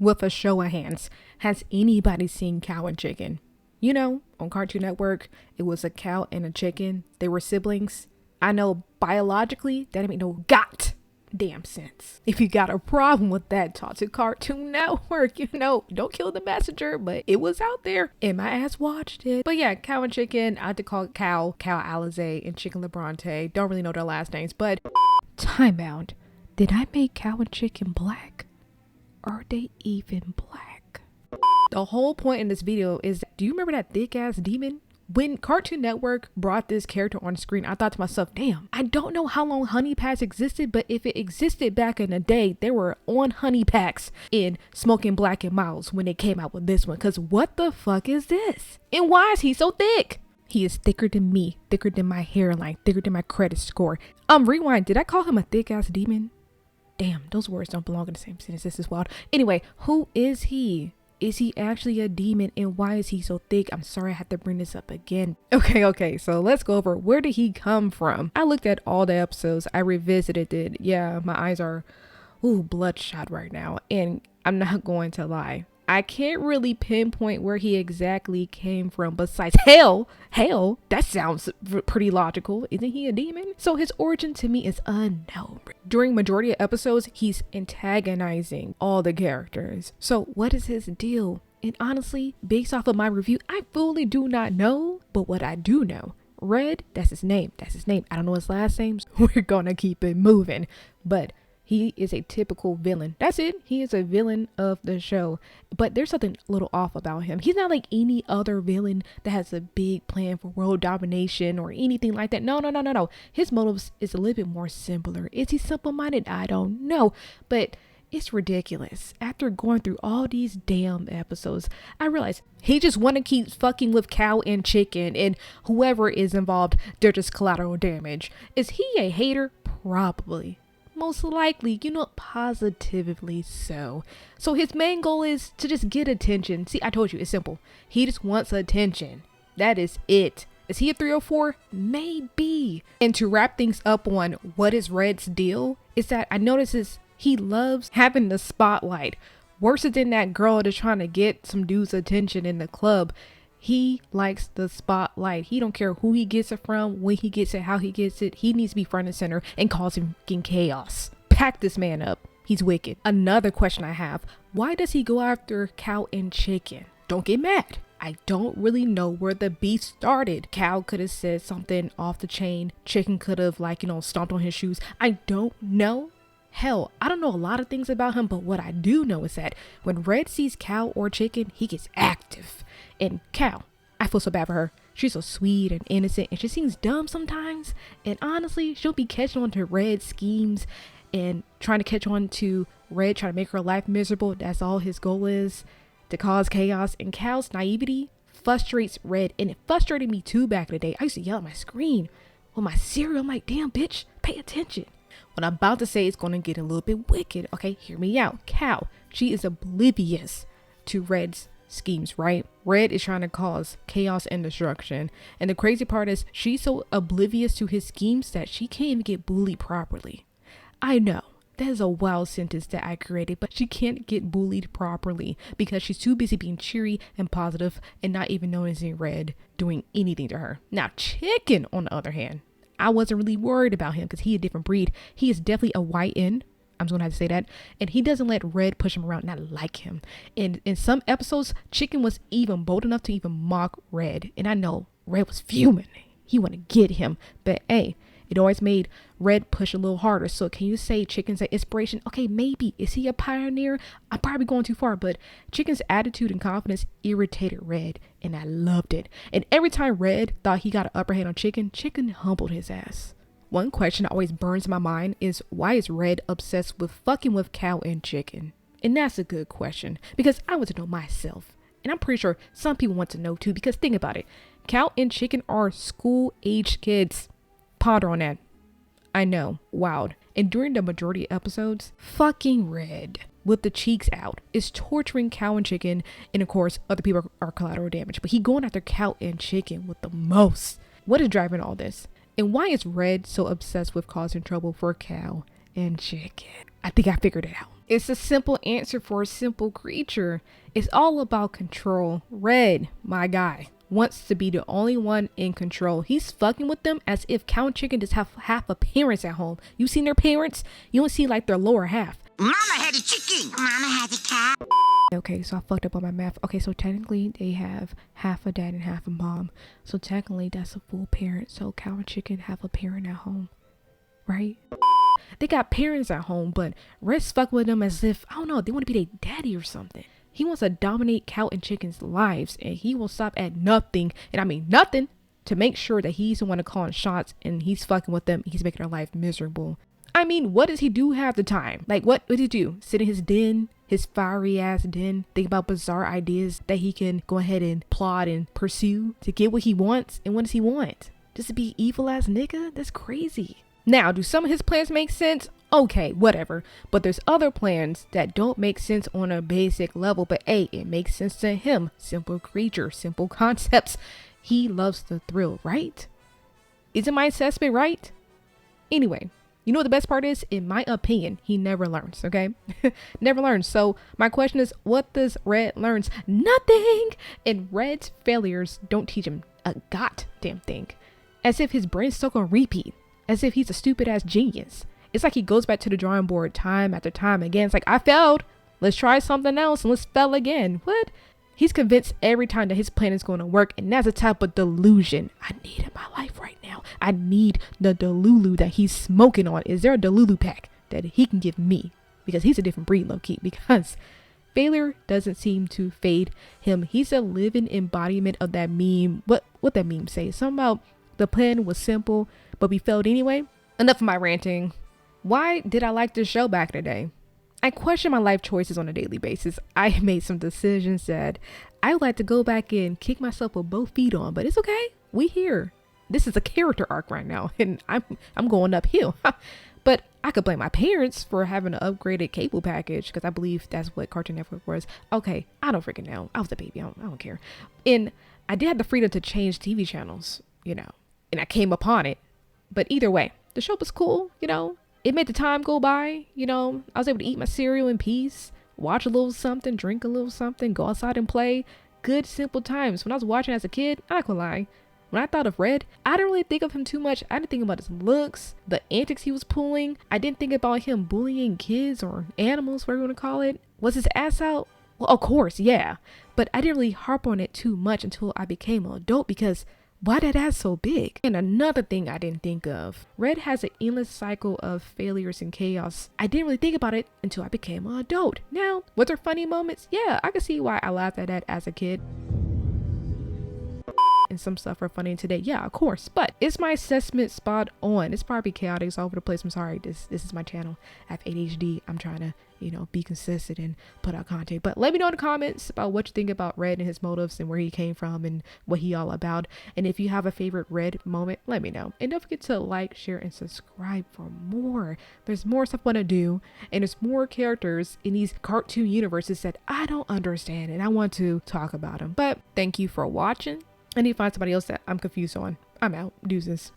with a show of hands, has anybody seen Cow and Chicken? You know, on Cartoon Network, it was a cow and a chicken. They were siblings. I know biologically that didn't make no goddamn sense. If you got a problem with that, talk to Cartoon Network. You know, don't kill the messenger, but it was out there and my ass watched it. But yeah, Cow and Chicken, I had to call it Cow Alizé and Chicken Lebrante. Don't really know their last names, but time out. Did I make Cow and Chicken black? Are they even black? The whole point in this video is, do you remember that thick ass demon? When Cartoon Network brought this character on screen, I thought to myself, damn, I don't know how long honey packs existed, but if it existed back in the day, they were on honey packs in Smoking Black and Miles when they came out with this one. Cause what the fuck is this? And why is he so thick? He is thicker than me, thicker than my hairline, thicker than my credit score. Rewind, did I call him a thick ass demon? Damn, those words don't belong in the same sentence. This is wild. Anyway, who is he? Is he actually a demon, and why is he so thick? I'm sorry I had to bring this up again. Okay, so let's go over where did he come from. I looked at all the episodes. I revisited it. Yeah, my eyes are bloodshot right now, and I'm not going to lie. I can't really pinpoint where he exactly came from besides hell, that sounds pretty logical. Isn't he a demon? So his origin to me is unknown. During majority of episodes, he's antagonizing all the characters. So what is his deal? And honestly, based off of my review, I fully do not know. But what I do know, Red, that's his name. I don't know his last name. So we're gonna keep it moving. But he is a typical villain. That's it. He is a villain of the show. But there's something a little off about him. He's not like any other villain that has a big plan for world domination or anything like that. No. His motives is a little bit more simpler. Is he simple-minded? I don't know. But it's ridiculous. After going through all these damn episodes, I realized he just want to keep fucking with Cow and Chicken, and whoever is involved, they're just collateral damage. Is he a hater? Probably. Most likely, positively so. So his main goal is to just get attention. See, I told you, it's simple. He just wants attention. That is it. Is he a 304? Maybe. And to wrap things up on what is Red's deal, is that I notice he loves having the spotlight. Worse than that girl that's trying to get some dude's attention in the club. He likes the spotlight. He don't care who he gets it from, when he gets it, how he gets it. He needs to be front and center and causing chaos. Pack this man up. He's wicked. Another question I have, why does he go after Cow and Chicken? Don't get mad. I don't really know where the beef started. Cow could have said something off the chain. Chicken could have stomped on his shoes. I don't know. Hell, I don't know a lot of things about him, but what I do know is that when Red sees Cow or Chicken, he gets active. And Cow, I feel so bad for her. She's so sweet and innocent, and she seems dumb sometimes. And honestly, she'll be catching on to Red's schemes and trying to catch on to Red, trying to make her life miserable. That's all his goal is, to cause chaos. And Cow's naivety frustrates Red, and it frustrated me too back in the day. I used to yell at my screen with my cereal. I'm like, damn bitch, pay attention. What I'm about to say is going to get a little bit wicked. Okay, hear me out. Cow, she is oblivious to Red's schemes, right? Red is trying to cause chaos and destruction. And the crazy part is she's so oblivious to his schemes that she can't even get bullied properly. I know that is a wild sentence that I created, but she can't get bullied properly because she's too busy being cheery and positive and not even noticing Red doing anything to her. Now, Chicken, on the other hand, I wasn't really worried about him because he's a different breed. He is definitely a YN. I'm just gonna have to say that. And he doesn't let Red push him around, and I like him. And in some episodes, Chicken was even bold enough to even mock Red. And I know Red was fuming. He wanted to get him. But hey, it always made Red push a little harder. So can you say Chicken's an inspiration? Okay, maybe. Is he a pioneer? I'm probably going too far. But Chicken's attitude and confidence irritated Red. And I loved it. And every time Red thought he got an upper hand on Chicken, Chicken humbled his ass. One question that always burns in my mind is, why is Red obsessed with fucking with Cow and Chicken? And that's a good question, because I want to know myself. And I'm pretty sure some people want to know too, because think about it. Cow and Chicken are school-aged kids. Ponder on that. I know, wild. And during the majority of episodes, fucking Red, with the cheeks out, is torturing Cow and Chicken. And of course, other people are collateral damage. But he going after Cow and Chicken with the most. What is driving all this? And why is Red so obsessed with causing trouble for Cow and Chicken? I think I figured it out. It's a simple answer for a simple creature. It's all about control. Red, my guy, wants to be the only one in control. He's fucking with them as if cow and chicken just have half a parents at home. You seen their parents? You don't see like their lower half. Mama had a chicken. Mama had a cat. Okay, so I fucked up on my math. Okay, so technically they have half a dad and half a mom. So technically that's a full parent. So cow and chicken have a parent at home, right? They got parents at home, but Red's fucking with them as if, I don't know, they want to be their daddy or something. He wants to dominate cow and chicken's lives, and he will stop at nothing, and I mean nothing, to make sure that he's the one to call shots, and he's fucking with them. He's making their life miserable. I mean, what does he do half the time? Like, what would he do? Sit in his den, his fiery ass den, think about bizarre ideas that he can go ahead and plot and pursue to get what he wants. And what does he want? Just to be evil ass nigga? That's crazy. Now, do some of his plans make sense? Okay, whatever. But there's other plans that don't make sense on a basic level. But hey, it makes sense to him. Simple creature, simple concepts. He loves the thrill, right? Isn't my assessment right? Anyway, you know what the best part is? In my opinion, he never learns, okay? Never learns. So my question is, what does Red learns? Nothing! And Red's failures don't teach him a goddamn thing. As if his brain's stuck on repeat. As if he's a stupid ass genius. It's like he goes back to the drawing board time after time again. It's like, I failed. Let's try something else and let's fail again. What? He's convinced every time that his plan is going to work, and that's a type of delusion I need in my life right now. I need the Delulu that he's smoking on. Is there a Delulu pack that he can give me? Because he's a different breed, low-key. Because failure doesn't seem to fade him. He's a living embodiment of that meme. What that meme say? Something about the plan was simple, but we failed anyway. Enough of my ranting. Why did I like this show back in the day? I question my life choices on a daily basis. I made some decisions that I would like to go back and kick myself with both feet on, but it's okay. We here. This is a character arc right now, and I'm going uphill. But I could blame my parents for having an upgraded cable package because I believe that's what Cartoon Network was. Okay, I don't freaking know. I was a baby. I don't care. And I did have the freedom to change TV channels, you know, and I came upon it. But either way, the show was cool, you know. It made the time go by, you know. I was able to eat my cereal in peace, watch a little something, drink a little something, go outside and play. Good, simple times. When I was watching as a kid, I'm not gonna lie, when I thought of Red, I didn't really think of him too much. I didn't think about his looks, the antics he was pulling. I didn't think about him bullying kids or animals, whatever you want to call it. Was his ass out? Well, of course, yeah. But I didn't really harp on it too much until I became an adult because why that ass so big? And another thing I didn't think of. Red has an endless cycle of failures and chaos. I didn't really think about it until I became an adult. Now, was there funny moments? Yeah, I can see why I laughed at that as a kid. And some stuff are funny today. Yeah, of course. But is my assessment spot on? It's probably chaotic. It's all over the place. I'm sorry. This is my channel. I have ADHD. I'm trying to, you know, be consistent and put out content. But let me know in the comments about what you think about Red and his motives and where he came from and what he all about. And if you have a favorite Red moment, let me know. And don't forget to like, share, and subscribe for more. There's more stuff I want to do. And there's more characters in these cartoon universes that I don't understand. And I want to talk about them. But thank you for watching. I need to find somebody else that I'm confused on. I'm out. Deuces.